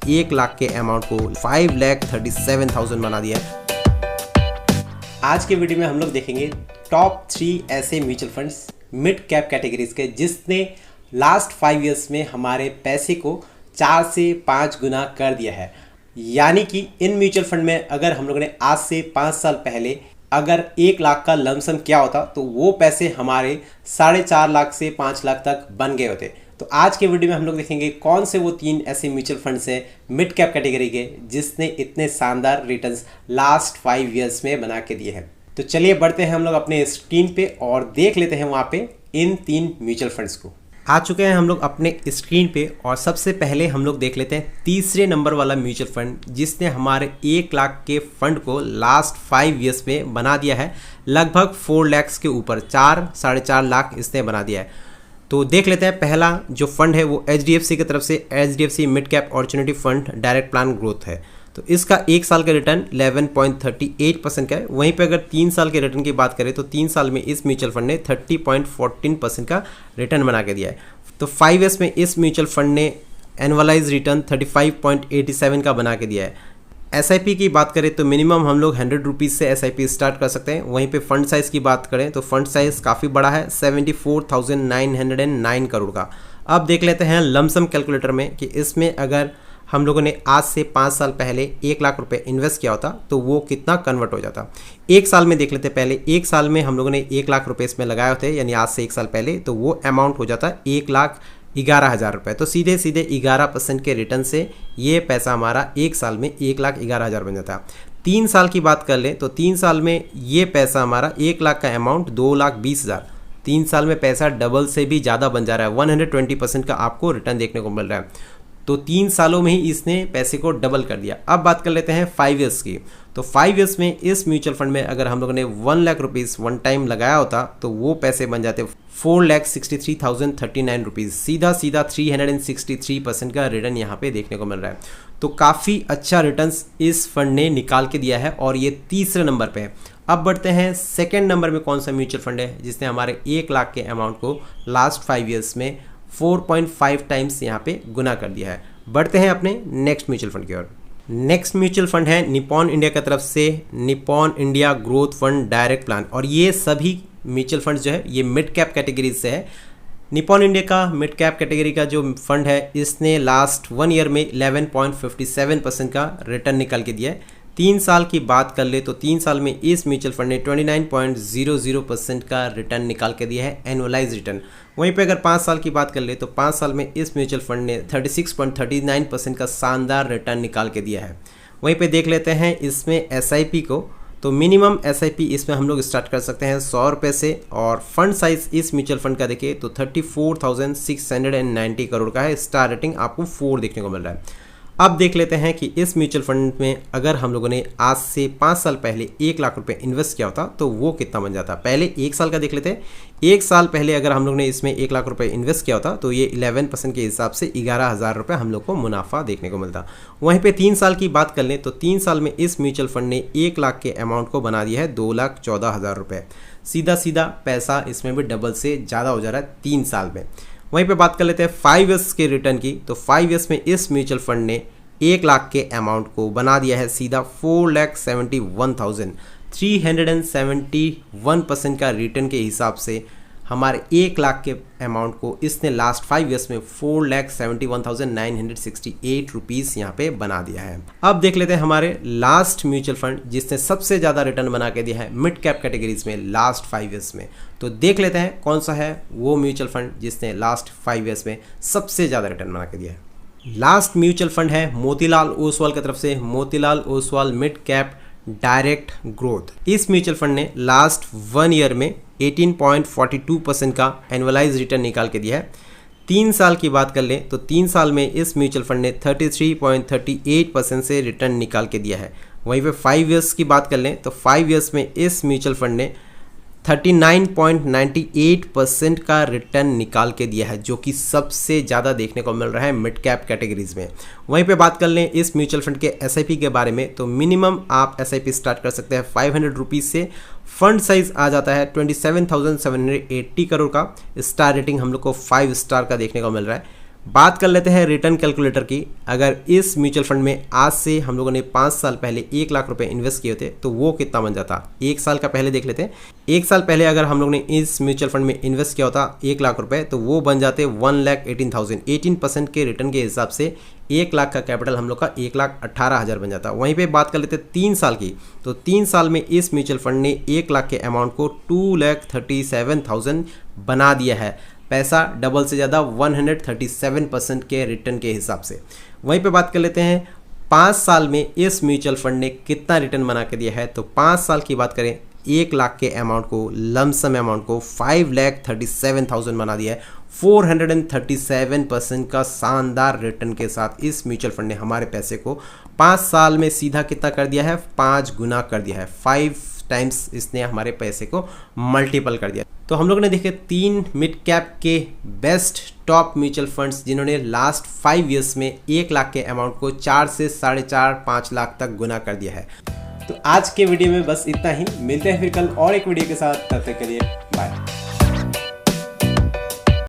1 लाख के अमाउंट को 5,37,000 बना दिया है। आज के वीडियो में हम लोग देखेंगे टॉप 3 ऐसे mutual funds mid cap categories के जिसने लास्ट 5 इयर्स में हमारे पैसे को 4 से 5 गुना कर दिया है। यानी कि इन म्यूचुअल फंड में अगर हम लोगों ने आज से 5 साल पहले अगर 1 लाख का लमसम किया होता तो वो पैसे हमारे 4.5 लाख से 5 लाख तक बन गए होते। तो आज के वीडियो में हम लोग देखेंगे कौन से वो 3 ऐसे म्यूचुअल फंड्स हैं मिड कैप कैटेगरी के जिसने इतने शानदार रिटर्न्स लास्ट 5 इयर्स में बना के दिए हैं। तो चलिए बढ़ते हैं हम लोग अपने स्क्रीन पे और देख लेते हैं वहाँ पे इन 3 म्यूचुअल फंड्स को। आ चुके हैं हम लोग अपने स्क्रीन पे और सबसे पहले हम लोग देख लेते हैं तीसरे नंबर वाला म्यूचुअल फंड जिसने हमारे 1 लाख के फंड को लास्ट 5 इयर्स में बना दिया है। लगभग 4 लाख के ऊपर 4-4.5 लाख इसने बना दिया है। तो देख लेते हैं पहला जो फंड है वो HDFC की तरफ से HDFC mid cap opportunity fund direct plan growth है। तो इसका 1 साल का रिटर्न 11.38% का है। वहीं पे अगर 3 साल के रिटर्न की बात करें तो 3 साल में इस म्यूचुअल फंड ने 30.14% का रिटर्न बना के दिया है। तो 5 इयर्स में इस म्यूचुअल फंड ने एनुअलाइज रिटर्न 35.87 का बना के दिया है। SIP की बात करें तो मिनिमम हम लोग 100 रुपीज़ से SIP स्टार्ट कर सकते हैं। वहीं पे फंड साइज़ की बात करें तो फंड साइज़ काफ़ी बड़ा है 74,909 करोड़ का। अब देख लेते हैं लमसम कैलकुलेटर में कि इसमें अगर हम लोगों ने आज से 5 साल पहले 1 लाख रुपए इन्वेस्ट किया होता तो वो कितना कन्वर्ट हो जाता। 1 साल में देख लेते हैं पहले। 1 साल में हम लोगों ने 1 लाख रुपए इसमें लगाए होते यानी आज से 1 साल पहले, तो वो अमाउंट हो जाता 1,11,000 रुपये। तो सीधे सीधे 11% के रिटर्न से ये पैसा हमारा 1 साल में 1,11,000 बन जाता। 3 साल की बात कर लें तो 3 साल में ये पैसा हमारा 1 लाख का अमाउंट 2,20,000। 3 साल में पैसा डबल से भी ज़्यादा बन जा रहा है। 120% का आपको रिटर्न देखने को मिल रहा है। तो 3 सालों में ही इसने पैसे को डबल कर दिया। अब बात कर लेते हैं 5 इयर्स की। तो 5 इयर्स में इस म्यूचुअल फंड में अगर हम लोगों ने 1 लाख रुपीज़ वन टाइम लगाया होता तो वो पैसे बन जाते 4,63,039 रुपीज़। सीधा 363% का रिटर्न यहाँ पे देखने को मिल रहा है। तो काफ़ी अच्छा रिटर्न्स इस फंड ने निकाल के दिया है और ये तीसरे नंबर पे है। अब बढ़ते हैं सेकेंड नंबर में कौन सा म्यूचुअल फंड है जिसने हमारे 1 लाख के अमाउंट को लास्ट 5 इयर्स में 4.5 टाइम्स यहाँ पे गुना कर दिया है। बढ़ते हैं अपने नेक्स्ट म्यूचुअल फंड की ओर। नेक्स्ट म्यूचुअल फंड है निपॉन इंडिया की तरफ से Nippon India growth fund direct plan. और ये सभी म्यूचुअल फंड जो है ये मिड कैप कैटेगरीज से है। निपॉन इंडिया का मिड कैप कैटेगरी का जो फंड है इसने लास्ट 1 ईयर में 11.57% का रिटर्न निकाल के दिया है। 3 साल की बात कर ले तो 3 साल में इस म्यूचुअल फंड ने 29.00% का रिटर्न निकाल के दिया है एनुअलाइज रिटर्न। वहीं पे अगर 5 साल की बात कर ले तो 5 साल में इस म्यूचुअल फंड ने 36.39% का शानदार रिटर्न निकाल के दिया है। वहीं पे देख लेते हैं इसमें SIP को। तो मिनिमम SIP इसमें हम लोग स्टार्ट कर सकते हैं 100 रुपये से और फंड साइज इस म्यूचुअल फंड का देखिए तो 34,690 करोड़ का है। स्टार रेटिंग आपको 4 देखने को मिल रहा है। अब देख लेते हैं कि इस म्यूचुअल फंड में अगर हम लोगों ने आज से 5 साल पहले 1 लाख रुपए इन्वेस्ट किया होता तो वो कितना बन जाता। पहले 1 साल का देख लेते हैं। 1 साल पहले अगर हम लोग ने इसमें 1 लाख रुपए इन्वेस्ट किया होता तो ये 11% के हिसाब से 11,000 रुपये हम लोग को मुनाफा देखने को मिलता। वहीं पे 3 साल की बात कर लें तो 3 साल में इस म्यूचुअल फंड ने 1 लाख के अमाउंट को बना दिया है 2,14,000 रुपये। सीधा सीधा पैसा इसमें भी डबल से ज़्यादा हो जा रहा है 3 साल में। वहीं पे बात कर लेते हैं 5 इयर्स के रिटर्न की। तो 5 इयर्स में इस म्यूचुअल फंड ने 1 लाख के अमाउंट को बना दिया है सीधा 4,71,371% का रिटर्न के हिसाब से हमारे 1 लाख के अमाउंट को इसने लास्ट 5 इयर्स में 4,71,968 रुपीज़ यहाँ पे बना दिया है। अब देख लेते हैं हमारे लास्ट म्यूचुअल फंड जिसने सबसे ज़्यादा रिटर्न बना के दिया है मिड कैप कैटेगरीज में लास्ट 5 इयर्स में। तो देख लेते हैं कौन सा है वो म्यूचुअल फंड जिसने लास्ट 5 इयर्स में सबसे ज़्यादा रिटर्न बना के दिया है। लास्ट म्यूचुअल फंड है मोतीलाल ओसवाल की तरफ से Motilal Oswal mid cap direct growth. इस म्यूचुअल फंड ने लास्ट 1 ईयर में 18.42% का एनुअलाइज रिटर्न निकाल के दिया है। 3 साल की बात कर लें तो 3 साल में इस म्यूचुअल फंड ने 33.38% से रिटर्न निकाल के दिया है। वहीं पे 5 इयर्स की बात कर लें तो 5 इयर्स में इस म्यूचुअल फंड ने 39.98% का रिटर्न निकाल के दिया है, जो कि सबसे ज़्यादा देखने को मिल रहा है मिड कैप कैटेगरीज में। वहीं पे बात कर लें इस म्यूचुअल फंड के SIP के बारे में, तो मिनिमम आप SIP स्टार्ट कर सकते हैं 500 रुपीज़ से। फंड साइज आ जाता है 27,780 करोड़ का। स्टार रेटिंग हम लोग को 5 स्टार का देखने को मिल रहा है। बात कर लेते हैं रिटर्न कैलकुलेटर की। अगर इस म्यूचुअल फंड में आज से हम लोगों ने 5 साल पहले 1 लाख रुपए इन्वेस्ट किए थे तो वो कितना बन जाता। 1 साल का पहले देख लेते हैं। 1 साल पहले अगर हम लोग ने इस म्यूचुअल फंड में इन्वेस्ट किया होता 1 लाख रुपए तो वो बन जाते 1,18,000। 18% के रिटर्न के हिसाब से 1 लाख का कैपिटल हम लोग का 1,18,000 बन जाता। वहीं पे बात कर लेते हैं 3 साल की, तो 3 साल में इस म्यूचुअल फंड ने 1 लाख के अमाउंट को 2,37,000 बना दिया है। पैसा डबल से ज़्यादा 137% के रिटर्न के हिसाब से। वहीं पे बात कर लेते हैं 5 साल में इस म्यूचुअल फंड ने कितना रिटर्न बना के दिया है। तो 5 साल की बात करें 1 लाख के अमाउंट को, लमसम अमाउंट को 5,37,000 बना दिया है। 437% का शानदार रिटर्न के साथ इस म्यूचुअल फंड ने हमारे पैसे को 5 साल में सीधा कितना कर दिया है, 5 गुना कर दिया है। 5 टाइम्स इसने हमारे पैसे को मल्टीपल कर दिया। तो हम लोग ने देखे 3 मिड कैप के बेस्ट टॉप म्यूचुअल फंड्स जिन्होंने लास्ट 5 ईयर्स में 1 लाख के अमाउंट को 4 से 4.5-5 लाख तक गुना कर दिया है। तो आज के वीडियो में बस इतना ही। मिलते हैं फिर कल और एक वीडियो के साथ। तब तक के लिए बाय।